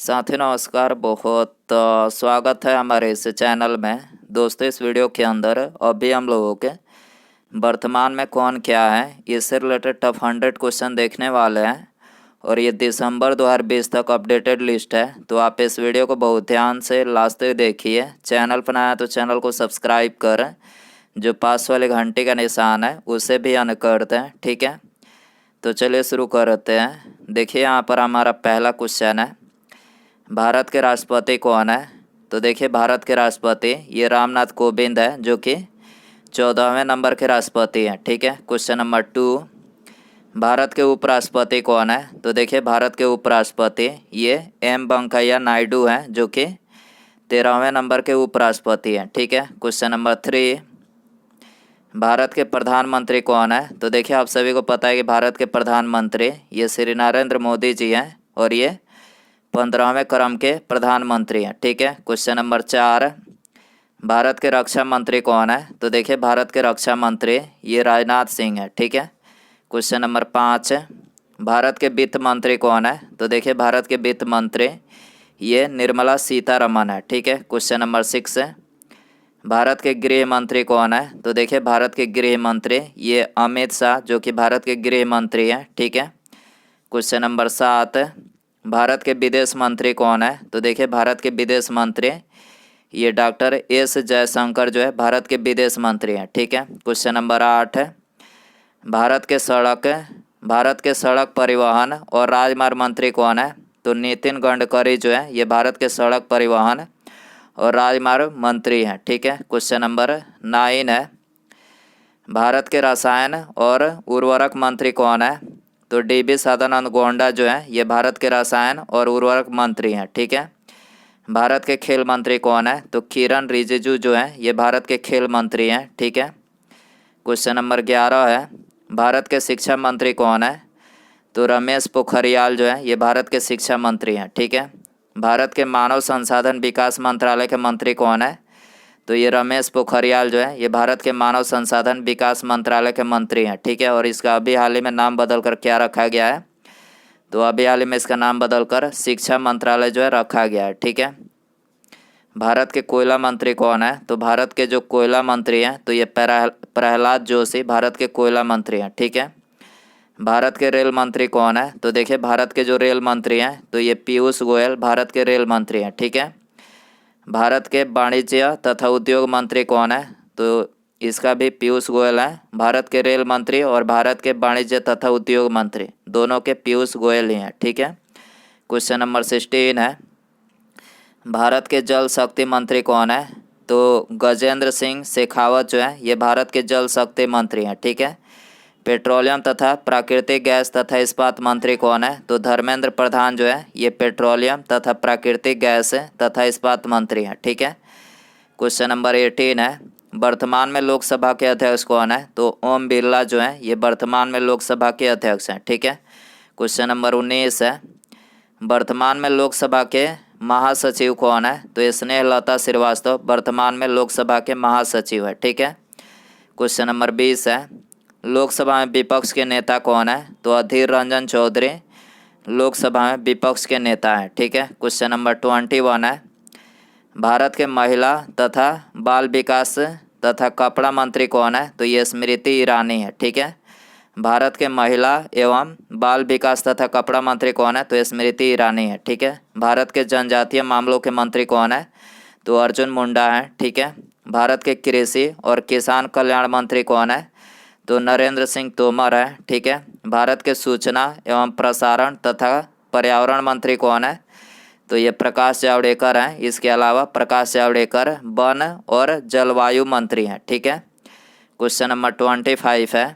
साथी नमस्कार। बहुत स्वागत है हमारे इस चैनल में। दोस्तों, इस वीडियो के अंदर अभी हम लोगों के वर्तमान में कौन क्या है इससे रिलेटेड टॉप 100 क्वेश्चन देखने वाले हैं और ये दिसंबर 2020 तक अपडेटेड लिस्ट है। तो आप इस वीडियो को बहुत ध्यान से लास्ट तक देखिए। चैनल पर नया है तो चैनल को सब्सक्राइब करें, जो पास वाले घंटे का निशान है उसे भी ऑन कर दें, ठीक है। तो चलिए शुरू करते हैं। देखिए यहाँ पर हमारा पहला क्वेश्चन है, भारत के राष्ट्रपति कौन है। तो देखिए भारत के राष्ट्रपति ये रामनाथ कोविंद है, जो कि 14वें नंबर के राष्ट्रपति हैं, ठीक है। क्वेश्चन नंबर 2, भारत के उपराष्ट्रपति कौन है। तो देखिए भारत के उपराष्ट्रपति ये एम वेंकैया नायडू हैं, जो कि 13वें नंबर के उपराष्ट्रपति हैं, ठीक है। क्वेश्चन नंबर 3, भारत के प्रधानमंत्री कौन है। तो देखिए आप सभी को पता है कि भारत के प्रधानमंत्री ये श्री नरेंद्र मोदी जी हैं और ये 15वें क्रम के प्रधानमंत्री हैं, ठीक है। क्वेश्चन नंबर 4, भारत के रक्षा मंत्री कौन है। तो देखिए भारत के रक्षा मंत्री ये राजनाथ सिंह है, ठीक है। क्वेश्चन नंबर 5, भारत के वित्त मंत्री कौन है। तो देखिए भारत के वित्त मंत्री ये निर्मला सीतारमन है, ठीक है। क्वेश्चन नंबर 6, भारत के गृह मंत्री कौन है। तो देखिए भारत के गृह मंत्री ये अमित शाह, जो कि भारत के गृह मंत्री हैं, ठीक है। क्वेश्चन नंबर 7, भारत के विदेश मंत्री कौन है। तो देखिए भारत के विदेश मंत्री ये डॉक्टर एस जयशंकर जो है भारत के विदेश मंत्री हैं, ठीक है। क्वेश्चन नंबर 8, भारत के सड़क परिवहन और राजमार्ग मंत्री कौन है। तो नितिन गडकरी जो है ये भारत के सड़क परिवहन और राजमार्ग मंत्री हैं, ठीक है। क्वेश्चन नंबर 9 है, भारत के रसायन और उर्वरक मंत्री कौन है। तो डी.वी. सदानंद गौड़ा जो है ये भारत के रसायन और उर्वरक मंत्री हैं, ठीक है। भारत के खेल मंत्री कौन है। तो किरण रिजिजू जो है ये भारत के खेल मंत्री हैं, ठीक है। क्वेश्चन नंबर 11 है, भारत के शिक्षा मंत्री कौन है। तो रमेश पोखरियाल जो है ये भारत के शिक्षा मंत्री हैं, ठीक है। भारत के मानव संसाधन विकास मंत्रालय के मंत्री कौन है। तो ये रमेश पोखरियाल जो है ये भारत के मानव संसाधन विकास मंत्रालय के मंत्री हैं, ठीक है। और इसका अभी हाल ही में नाम बदल कर क्या रखा गया है। तो अभी हाल ही में इसका नाम बदल कर शिक्षा मंत्रालय जो है रखा गया है, ठीक है। भारत के कोयला मंत्री कौन है। तो भारत के जो कोयला मंत्री हैं तो ये प्रहलाद जोशी भारत के कोयला मंत्री हैं, ठीक है। भारत के रेल मंत्री कौन है। तो देखिए भारत के जो रेल मंत्री हैं तो ये पीयूष गोयल भारत के रेल मंत्री हैं, ठीक है। भारत के वाणिज्य तथा उद्योग मंत्री कौन है। तो इसका भी पीयूष गोयल है। भारत के रेल मंत्री और भारत के वाणिज्य तथा उद्योग मंत्री दोनों के पीयूष गोयल ही हैं, ठीक है। क्वेश्चन नंबर 16 है, भारत के जल शक्ति मंत्री कौन है। तो गजेंद्र सिंह शेखावत जो है ये भारत के जल शक्ति मंत्री हैं, ठीक है। पेट्रोलियम तथा प्राकृतिक गैस तथा इस्पात मंत्री कौन है। तो धर्मेंद्र प्रधान जो है ये पेट्रोलियम तथा प्राकृतिक गैस तथा इस्पात मंत्री हैं, ठीक है। क्वेश्चन नंबर 18 है, वर्तमान में लोकसभा के अध्यक्ष कौन है। तो ओम बिरला जो है ये वर्तमान में लोकसभा के अध्यक्ष हैं, ठीक है। क्वेश्चन नंबर 19 है, वर्तमान में लोकसभा के महासचिव कौन है। तो स्नेहलता श्रीवास्तव वर्तमान में लोकसभा के महासचिव है, ठीक है। क्वेश्चन नंबर 20 है, लोकसभा में विपक्ष के नेता कौन है। तो अधीर रंजन चौधरी लोकसभा में विपक्ष के नेता हैं, ठीक है। क्वेश्चन नंबर 21 है, भारत के महिला तथा बाल विकास तथा कपड़ा मंत्री कौन है। तो ये स्मृति ईरानी है, ठीक है। भारत के महिला एवं बाल विकास तथा कपड़ा मंत्री कौन है। तो स्मृति ईरानी है, ठीक है। भारत के जनजातीय मामलों के मंत्री कौन है। तो अर्जुन मुंडा है, ठीक है। भारत के कृषि और किसान कल्याण मंत्री कौन है। तो नरेंद्र सिंह तोमर है, ठीक है। भारत के सूचना एवं प्रसारण तथा पर्यावरण मंत्री कौन है। तो ये प्रकाश जावड़ेकर हैं। इसके अलावा प्रकाश जावड़ेकर वन और जलवायु मंत्री हैं, ठीक है। क्वेश्चन नंबर 25 है,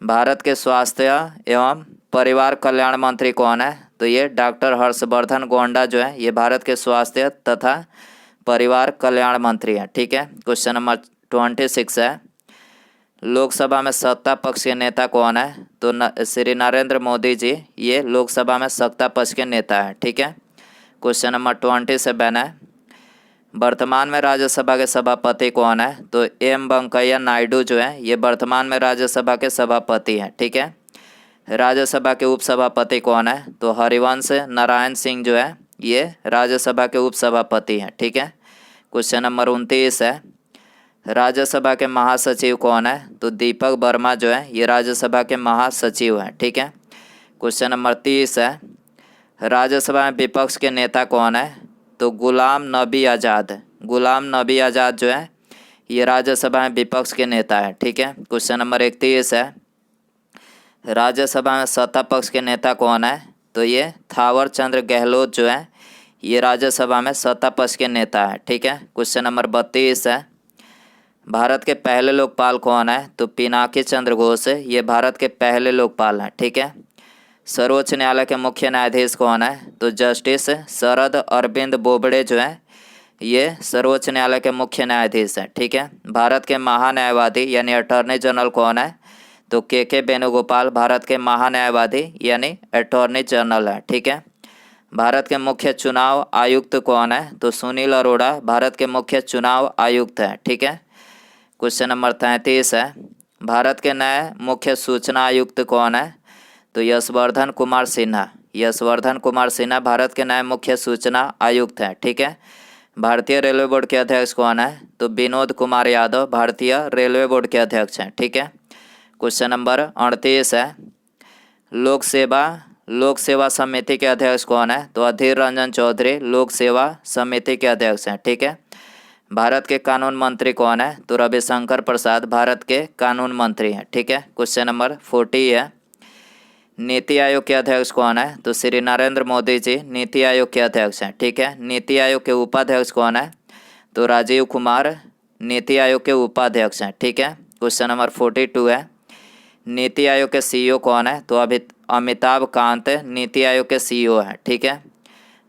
भारत के स्वास्थ्य एवं परिवार कल्याण मंत्री कौन है। तो ये डॉक्टर हर्षवर्धन गौड़ा जो है ये भारत के स्वास्थ्य तथा परिवार कल्याण मंत्री हैं, ठीक है। क्वेश्चन नंबर 26 है, लोकसभा में सत्ता पक्ष के नेता कौन है। तो श्री नरेंद्र मोदी जी ये लोकसभा में सत्ता पक्ष के नेता हैं, ठीक है। क्वेश्चन नंबर 27 है, वर्तमान में राज्यसभा के सभापति कौन है। तो एम वेंकैया नायडू जो है ये वर्तमान में राज्यसभा के सभापति हैं, ठीक है। राज्यसभा के उपसभापति कौन है। तो हरिवंश नारायण सिंह जो है ये राज्यसभा के उपसभापति हैं। ठीक है। क्वेश्चन नंबर 29 है, राज्यसभा के महासचिव कौन है? तो दीपक वर्मा जो है ये राज्यसभा के महासचिव हैं। ठीक है। क्वेश्चन नंबर 30 है, राज्यसभा में विपक्ष के नेता कौन है? तो गुलाम नबी आज़ाद। गुलाम नबी आज़ाद जो है ये राज्यसभा में विपक्ष के नेता है। ठीक है। क्वेश्चन नंबर 31 है, राज्यसभा में सत्ता पक्ष के नेता कौन है? तो ये थावर चंद गहलोत जो है ये राज्यसभा में सत्ता पक्ष के नेता है। ठीक है। क्वेश्चन नंबर 32 है, भारत के पहले लोकपाल कौन है? तो पिनाकी चंद्र घोष ये भारत के पहले लोकपाल हैं। ठीक है। सर्वोच्च न्यायालय के मुख्य न्यायाधीश कौन है? तो जस्टिस शरद अरविंद बोबड़े जो है ये सर्वोच्च न्यायालय के मुख्य न्यायाधीश हैं। ठीक है। भारत के महान्यायवादी यानी अटॉर्नी जनरल कौन है? तो के वेणुगोपाल भारत के महान्यायवादी यानी अटॉर्नी जनरल है। ठीक है। भारत के मुख्य चुनाव आयुक्त कौन है? तो सुनील अरोड़ा भारत के मुख्य चुनाव आयुक्त हैं। ठीक है। क्वेश्चन नंबर 33 है, भारत के नए मुख्य सूचना आयुक्त कौन है? तो यशवर्धन कुमार सिन्हा। यशवर्धन कुमार सिन्हा भारत के नए मुख्य सूचना आयुक्त हैं। ठीक है। भारतीय रेलवे बोर्ड के अध्यक्ष कौन है? तो विनोद कुमार यादव भारतीय रेलवे बोर्ड के अध्यक्ष हैं। ठीक है। क्वेश्चन नंबर 38 है, लोक सेवा समिति के अध्यक्ष कौन है? तो अधीर रंजन चौधरी लोक सेवा समिति के अध्यक्ष हैं। ठीक है। भारत के कानून मंत्री कौन है? तो रविशंकर प्रसाद भारत के कानून मंत्री हैं। ठीक है। क्वेश्चन नंबर 40 है, नीति आयोग के अध्यक्ष कौन है? तो श्री नरेंद्र मोदी जी नीति आयोग के अध्यक्ष हैं। ठीक है। नीति आयोग के उपाध्यक्ष कौन है? तो राजीव कुमार नीति आयोग के उपाध्यक्ष हैं। ठीक है। क्वेश्चन नंबर 42 है, नीति आयोग के सीईओ कौन है? तो अमिताभ कांत नीति आयोग के सीईओ हैं। ठीक है।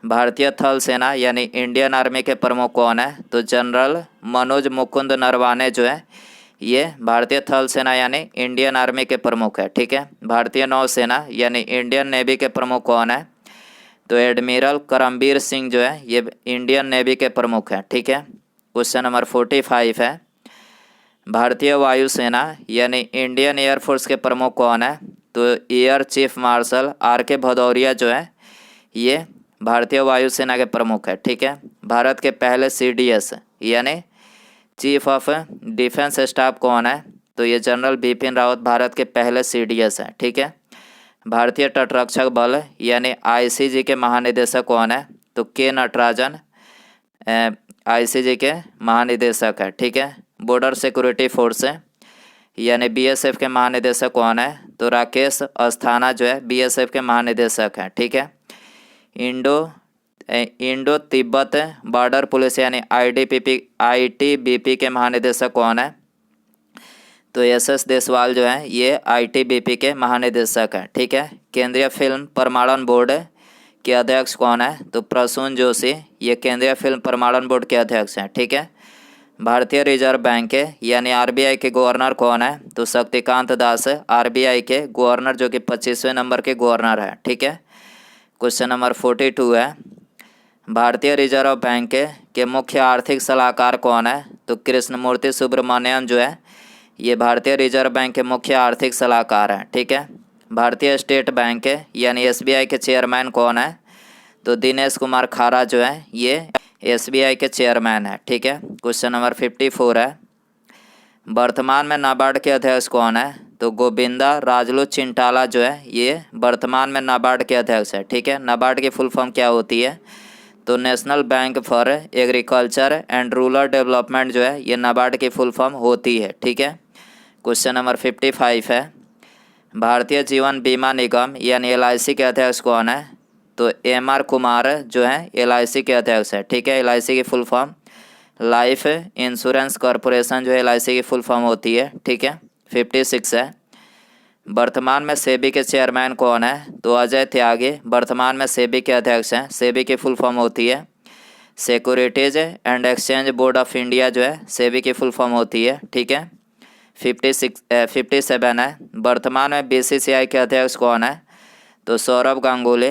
भारतीय थल सेना यानी इंडियन आर्मी के प्रमुख कौन है? तो जनरल मनोज मुकुंद नरवाने जो है ये भारतीय थल सेना यानी इंडियन आर्मी के प्रमुख है। ठीक है। भारतीय नौसेना यानी इंडियन नेवी के प्रमुख कौन है? तो एडमिरल करमबीर सिंह जो है ये इंडियन नेवी के प्रमुख हैं। ठीक है। क्वेश्चन नंबर 45 है, भारतीय वायुसेना यानी इंडियन एयरफोर्स के प्रमुख कौन है? तो air chief marshal RK Bhadauria जो है ये भारतीय वायुसेना के प्रमुख है। ठीक है। भारत के पहले CDS यानी चीफ ऑफ डिफेंस स्टाफ कौन है? तो ये जनरल बिपिन रावत भारत के पहले CDS हैं। ठीक है। भारतीय तटरक्षक बल यानी ICG के महानिदेशक कौन है? तो के नटराजन ICG के महानिदेशक है। ठीक है। बॉर्डर सिक्योरिटी फोर्स यानी BSF के महानिदेशक कौन है? तो राकेश अस्थाना जो है BSF के महानिदेशक हैं। ठीक है। इंडो तिब्बत बॉर्डर पुलिस यानी ITBP के महानिदेशक कौन है? तो SS देसवाल जो है ये ITBP के महानिदेशक हैं। ठीक है। केंद्रीय फिल्म प्रमाणन बोर्ड के अध्यक्ष कौन है? तो प्रसून जोशी ये केंद्रीय फिल्म प्रमाणन बोर्ड के अध्यक्ष हैं। ठीक है। भारतीय रिजर्व बैंक यानी RBI के गवर्नर कौन है? तो शक्तिकांत दास RBI के गवर्नर जो कि 25वें नंबर के गवर्नर है। ठीक है। क्वेश्चन नंबर 42 है, भारतीय रिजर्व बैंक के मुख्य आर्थिक सलाहकार कौन है? तो कृष्णमूर्ति सुब्रमण्यन जो है ये भारतीय रिजर्व बैंक के मुख्य आर्थिक सलाहकार हैं। ठीक है। भारतीय स्टेट बैंक यानी SBI के चेयरमैन कौन है? तो दिनेश कुमार खारा जो है ये SBI के चेयरमैन है। ठीक है। क्वेश्चन नंबर 54 है, वर्तमान में नाबार्ड के अध्यक्ष कौन है? तो गोविंदा राजलू चिंटाला जो है ये वर्तमान में नाबार्ड के अध्यक्ष है। ठीक है। नाबार्ड की फुल फॉर्म क्या होती है? तो national bank for agriculture and rural development जो है ये नाबार्ड की फुल फॉर्म होती है। ठीक है। क्वेश्चन नंबर 55 है, भारतीय जीवन बीमा निगम यानी LIC के अध्यक्ष कौन है? तो MR कुमार जो है LIC के अध्यक्ष है। ठीक है। LIC की full form life insurance corporation जो है LIC की फुल फॉर्म होती है। ठीक है। 56 है, वर्तमान में सेबी के चेयरमैन कौन है? तो अजय त्यागी वर्तमान में सेबी के अध्यक्ष हैं। सेबी की फुल फॉर्म होती है securities and exchange board of India जो है सेबी की फुल फॉर्म होती है। ठीक है। 57 है, वर्तमान में BCCI के अध्यक्ष कौन है? तो सौरभ गांगुली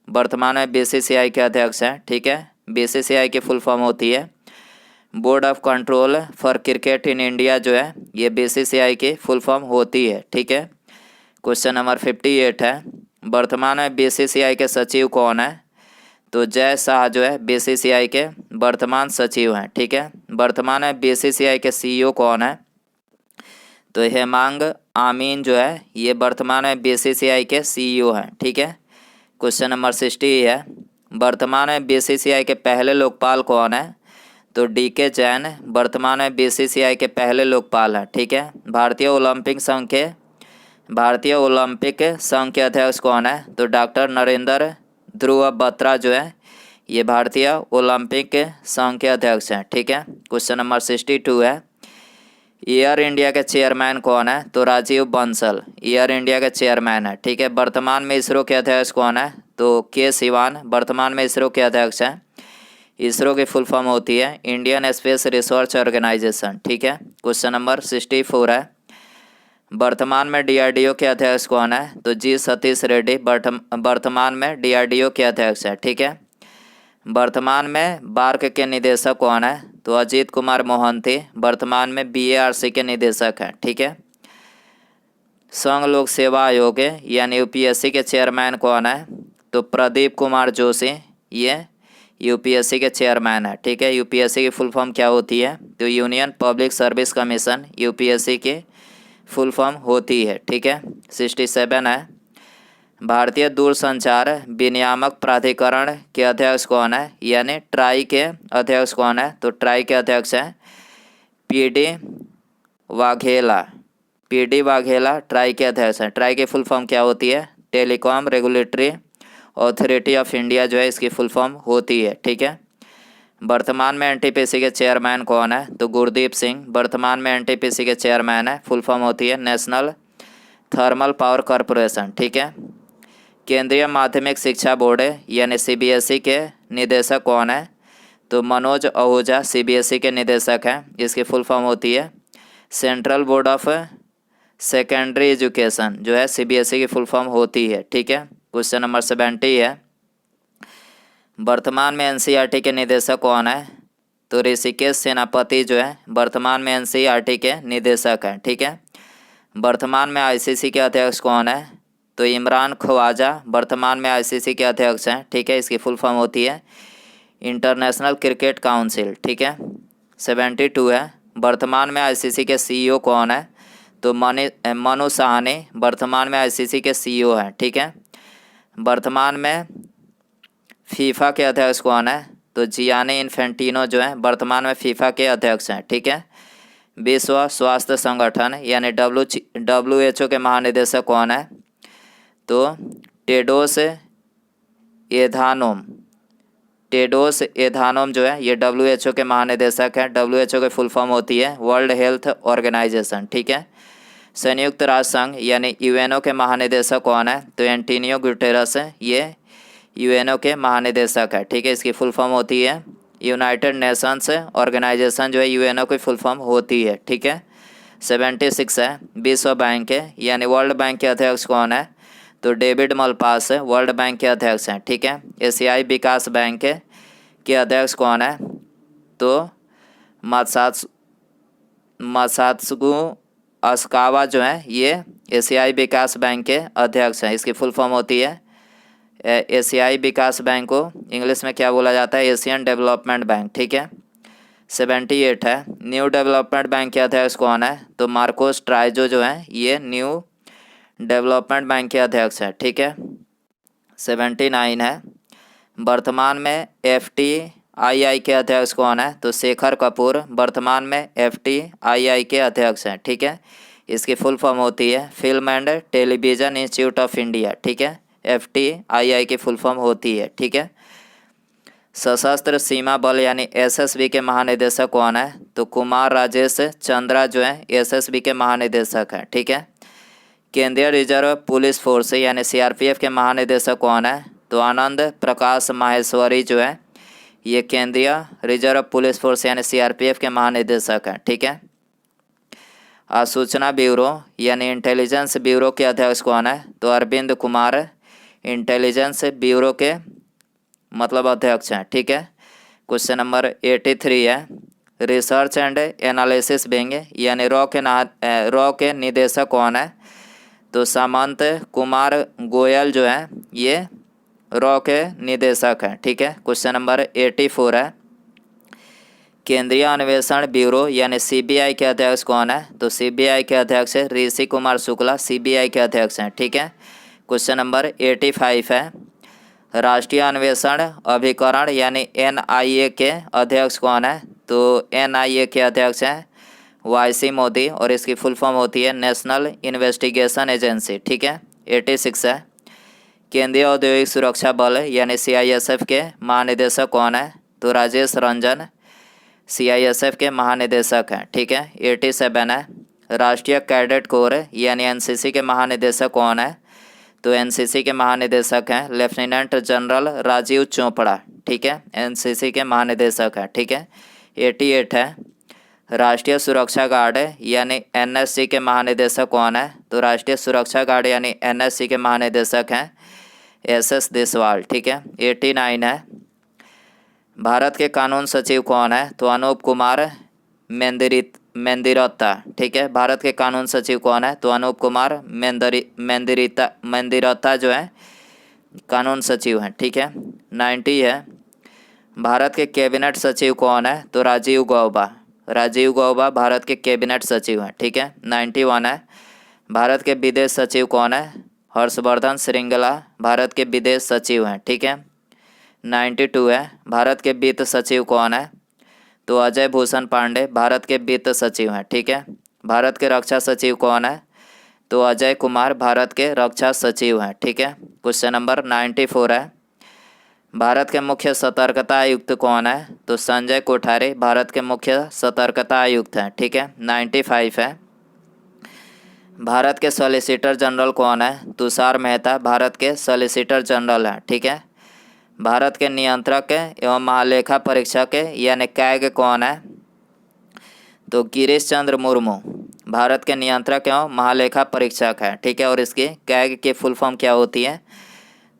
वर्तमान में BCCI के अध्यक्ष हैं। ठीक है। BCCI की फुल फॉर्म होती है board of control for cricket in India जो है ये BCCI की फुल फॉर्म होती है। ठीक है। क्वेश्चन नंबर 58 है, वर्तमान में BCCI के सचिव कौन है? तो जय शाह जो है बीसीसीआई के वर्तमान सचिव हैं। ठीक है, वर्तमान में बीसीसीआई के सीईओ कौन है? तो हेमांग आमीन जो है ये वर्तमान में बीसीसीआई के सीईओ हैं। ठीक है, क्वेश्चन नंबर 60 है, वर्तमान में बीसीसीआई के पहले लोकपाल कौन है? तो डीके जैन वर्तमान में बीसीसीआई के पहले लोकपाल हैं। ठीक है, भारतीय ओलंपिक संघ के अध्यक्ष कौन है? तो डॉक्टर नरेंद्र ध्रुव बत्रा जो है ये भारतीय ओलंपिक संघ के अध्यक्ष हैं। ठीक है, क्वेश्चन नंबर 62 है, एयर इंडिया के चेयरमैन कौन है? तो राजीव बंसल एयर इंडिया के चेयरमैन है। ठीक है, वर्तमान में इसरो के अध्यक्ष कौन है? तो के सिवान वर्तमान में इसरो के अध्यक्ष हैं। इसरो की फुल फॉर्म होती है इंडियन स्पेस रिसर्च ऑर्गेनाइजेशन। ठीक है, क्वेश्चन नंबर 64 है, वर्तमान में डीआरडीओ के अध्यक्ष कौन है? तो जी सतीश रेड्डी वर्तमान में डीआरडीओ के अध्यक्ष है। ठीक है, वर्तमान में बार्क के निदेशक कौन है? तो अजीत कुमार मोहंती वर्तमान में बीएआरसी के निदेशक हैं। ठीक है, संघ लोक सेवा आयोग यानी यूपीएससी के चेयरमैन कौन है? तो प्रदीप कुमार जोशी ये यूपीएससी के चेयरमैन है। ठीक है, यूपीएससी की फुल फॉर्म क्या होती है? तो union public service commission UPSC की फुल फॉर्म होती है। ठीक है, 67 है, भारतीय दूरसंचार विनियामक प्राधिकरण के अध्यक्ष कौन है? यानी ट्राई के अध्यक्ष कौन है? तो ट्राई के अध्यक्ष हैं पीडी वाघेला ट्राई के अध्यक्ष हैं। ट्राई की फुल फॉर्म क्या होती है? Telecom regulatory authority of India जो है इसकी फुल फॉर्म होती है। ठीक है, वर्तमान में एनटीपीसी के चेयरमैन कौन है? तो गुरदीप सिंह वर्तमान में एनटीपीसी के चेयरमैन है। फुल फॉर्म होती है नेशनल थर्मल पावर कॉरपोरेशन। ठीक है, केंद्रीय माध्यमिक शिक्षा बोर्ड यानी सीबीएसई के निदेशक कौन है? तो मनोज आहूजा सीबीएसई के निदेशक हैं। इसकी फुल फॉर्म होती है central board of secondary education जो है सीबीएसई की फुल फॉर्म होती है। ठीक है, क्वेश्चन नंबर 70 है, वर्तमान में एनसीईआरटी के निदेशक कौन है? तो ऋषिकेश सेनापति जो है वर्तमान में एनसीईआरटी के निदेशक हैं। ठीक है, वर्तमान में आईसीसी के अध्यक्ष कौन है? तो इमरान ख्वाजा वर्तमान में आईसीसी के अध्यक्ष हैं। ठीक है, इसकी फुल फॉर्म होती है इंटरनेशनल क्रिकेट काउंसिल। ठीक है, 72 है, वर्तमान में आईसीसी के सीईओ कौन है? तो मनु साहनी वर्तमान में आईसीसी के सीईओ हैं। ठीक है, वर्तमान में फीफा के अध्यक्ष कौन है? तो जियानी इन्फेंटिनो जो है वर्तमान में फीफा के अध्यक्ष हैं। ठीक है, विश्व स्वास्थ्य संगठन यानी WHO के महानिदेशक कौन है? तो टेडोस एधानोम जो है ये WHO के महानिदेशक हैं। WHO की फुल फॉर्म होती है वर्ल्ड हेल्थ ऑर्गेनाइजेशन। ठीक है, संयुक्त राष्ट्र संघ यानी यूएनओ के महानिदेशक कौन है? तो एंटोनियो गुटेरस ये यूएनओ के महानिदेशक है। ठीक है, इसकी फुल फॉर्म होती है यूनाइटेड नेशंस ऑर्गेनाइजेशन जो है यूएनओ की फुल फॉर्म होती है। ठीक है, 76 है, विश्व बैंक यानी वर्ल्ड बैंक के अध्यक्ष कौन है? तो डेविड मलपास वर्ल्ड बैंक के अध्यक्ष हैं। ठीक है, एशियाई विकास बैंक के अध्यक्ष कौन है? तो मासात्सुगु अस्कावा जो है ये एशियाई विकास बैंक के अध्यक्ष हैं। इसकी फुल फॉर्म होती है एशियाई विकास बैंक को इंग्लिश में क्या बोला जाता है? Asian development bank. ठीक है, 78 है, न्यू डेवलपमेंट बैंक के अध्यक्ष कौन है? तो मार्कोस ट्राइजो जो है ये न्यू डेवलपमेंट बैंक के अध्यक्ष है। ठीक है, 79 है, वर्तमान में FTII के अध्यक्ष कौन है? तो शेखर कपूर वर्तमान में FTII के अध्यक्ष हैं। ठीक है, इसकी फुल फॉर्म होती है film and television institute of India. ठीक है, FTII की फुल फॉर्म होती है। ठीक है, सशस्त्र सीमा बल यानी SSB के महानिदेशक कौन है? तो कुमार राजेश चंद्रा जो है SSB के महानिदेशक हैं। ठीक है, केंद्रीय रिजर्व पुलिस फोर्स यानी CRPF के महानिदेशक कौन है? तो आनंद प्रकाश माहेश्वरी जो है ये केंद्रीय रिजर्व पुलिस फोर्स यानी CRPF के महानिदेशक हैं। ठीक है, सूचना ब्यूरो यानी इंटेलिजेंस ब्यूरो के अध्यक्ष कौन है? तो अरविंद कुमार इंटेलिजेंस ब्यूरो के मतलब अध्यक्ष हैं। ठीक है, क्वेश्चन नंबर 83 है, रिसर्च एंड एनालिसिस विंग यानी रॉ के निदेशक कौन है? तो सामंत कुमार गोयल जो है ये रॉ के निदेशक हैं। ठीक है, क्वेश्चन नंबर 84 है, केंद्रीय अन्वेषण ब्यूरो यानी सीबीआई के अध्यक्ष कौन है? तो सीबीआई के अध्यक्ष है ऋषि कुमार शुक्ला, सीबीआई के अध्यक्ष हैं। ठीक है, क्वेश्चन नंबर 85 है, राष्ट्रीय अन्वेषण अभिकरण यानी एनआईए के अध्यक्ष कौन है? तो एनआईए के अध्यक्ष हैं वाई.सी. मोदी और इसकी फुल फॉर्म होती है नेशनल इन्वेस्टिगेशन एजेंसी। ठीक है, 86 है, केंद्रीय औद्योगिक सुरक्षा बल यानी सीआईएसएफ के महानिदेशक कौन है? तो राजेश रंजन सीआईएसएफ के महानिदेशक हैं। ठीक है, 87 है, राष्ट्रीय कैडेट कोर यानी एनसीसी के महानिदेशक कौन है? तो एनसीसी के महानिदेशक हैं लेफ्टिनेंट जनरल राजीव चोपड़ा। ठीक है, एनसीसी के महानिदेशक हैं। ठीक है, 88 है, राष्ट्रीय सुरक्षा गार्ड यानी एनएसजी के महानिदेशक कौन है? तो राष्ट्रीय सुरक्षा गार्ड यानी एनएसजी के महानिदेशक हैं एसएस देसवाल। ठीक है, 89 है, भारत के कानून सचिव कौन है? तो अनूप कुमार मेंदिरत्ता। ठीक है, भारत के कानून सचिव कौन है? तो अनूप कुमार मेंदिरत्ता जो है कानून सचिव हैं। ठीक है, 90 है, भारत के कैबिनेट सचिव कौन है? तो राजीव गौबा भारत के कैबिनेट सचिव हैं। ठीक है, 91 है, भारत के विदेश सचिव कौन है? हर्षवर्धन श्रृंगला भारत के विदेश सचिव हैं। ठीक है, 92 है, भारत के वित्त सचिव कौन है? तो अजय भूषण पांडे भारत के वित्त सचिव हैं। ठीक है, भारत के रक्षा सचिव कौन है? तो अजय कुमार भारत के रक्षा सचिव हैं। ठीक है, क्वेश्चन नंबर 94 है, भारत के मुख्य सतर्कता आयुक्त कौन है? तो संजय कोठारी भारत के मुख्य सतर्कता आयुक्त हैं। ठीक है, 95 है, भारत के सॉलिसिटर जनरल कौन है? तुषार मेहता भारत के सॉलिसिटर जनरल हैं। ठीक है, भारत के नियंत्रक एवं महालेखा परीक्षक यानी कैग कौन है? तो गिरीश चंद्र मुर्मू भारत के नियंत्रक एवं महालेखा परीक्षक है। ठीक है, और इसकी कैग की फुल फॉर्म क्या होती है?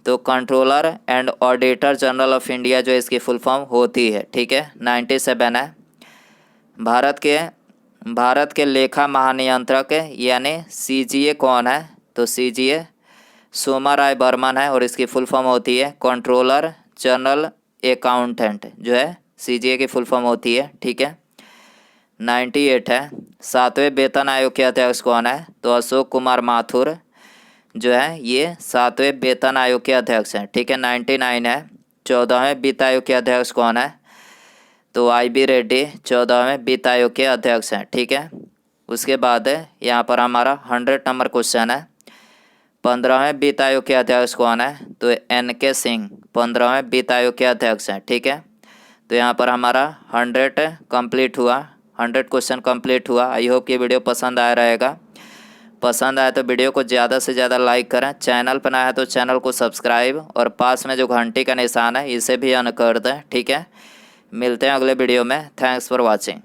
तो controller and auditor general of India जो इसकी फुल फॉर्म होती है। ठीक है, 97 है, भारत के लेखा महानियंत्रक यानी सीजीए कौन है? तो सीजीए सोमा राय बर्मन है और इसकी फुल फॉर्म होती है कंट्रोलर जनरल अकाउंटेंट जो है सीजीए की फुल फॉर्म होती है। ठीक है, 98 है, 7वें वेतन आयोग के अध्यक्ष कौन है? तो अशोक कुमार माथुर जो है ये 7वें वेतन आयोग के अध्यक्ष हैं। ठीक है, 99 है, 14वें वित्त आयोग के अध्यक्ष कौन है? तो IB रेड्डी 14वें वित्त आयोग के अध्यक्ष हैं। ठीक है, उसके बाद यहाँ पर हमारा 100 नंबर क्वेश्चन है, 15वें वित्त आयोग के अध्यक्ष कौन है? तो NK सिंह 15वें वित्त आयोग के अध्यक्ष हैं। ठीक है, तो यहाँ पर हमारा 100 कंप्लीट हुआ, 100 क्वेश्चन कंप्लीट हुआ। आई होप ये वीडियो पसंद आया रहेगा। पसंद आया तो वीडियो को ज़्यादा से ज़्यादा लाइक करें, चैनल पर नया है तो चैनल को सब्सक्राइब और पास में जो घंटी का निशान है इसे भी ऑन कर दें। ठीक है, मिलते हैं अगले वीडियो में। Thanks for watching.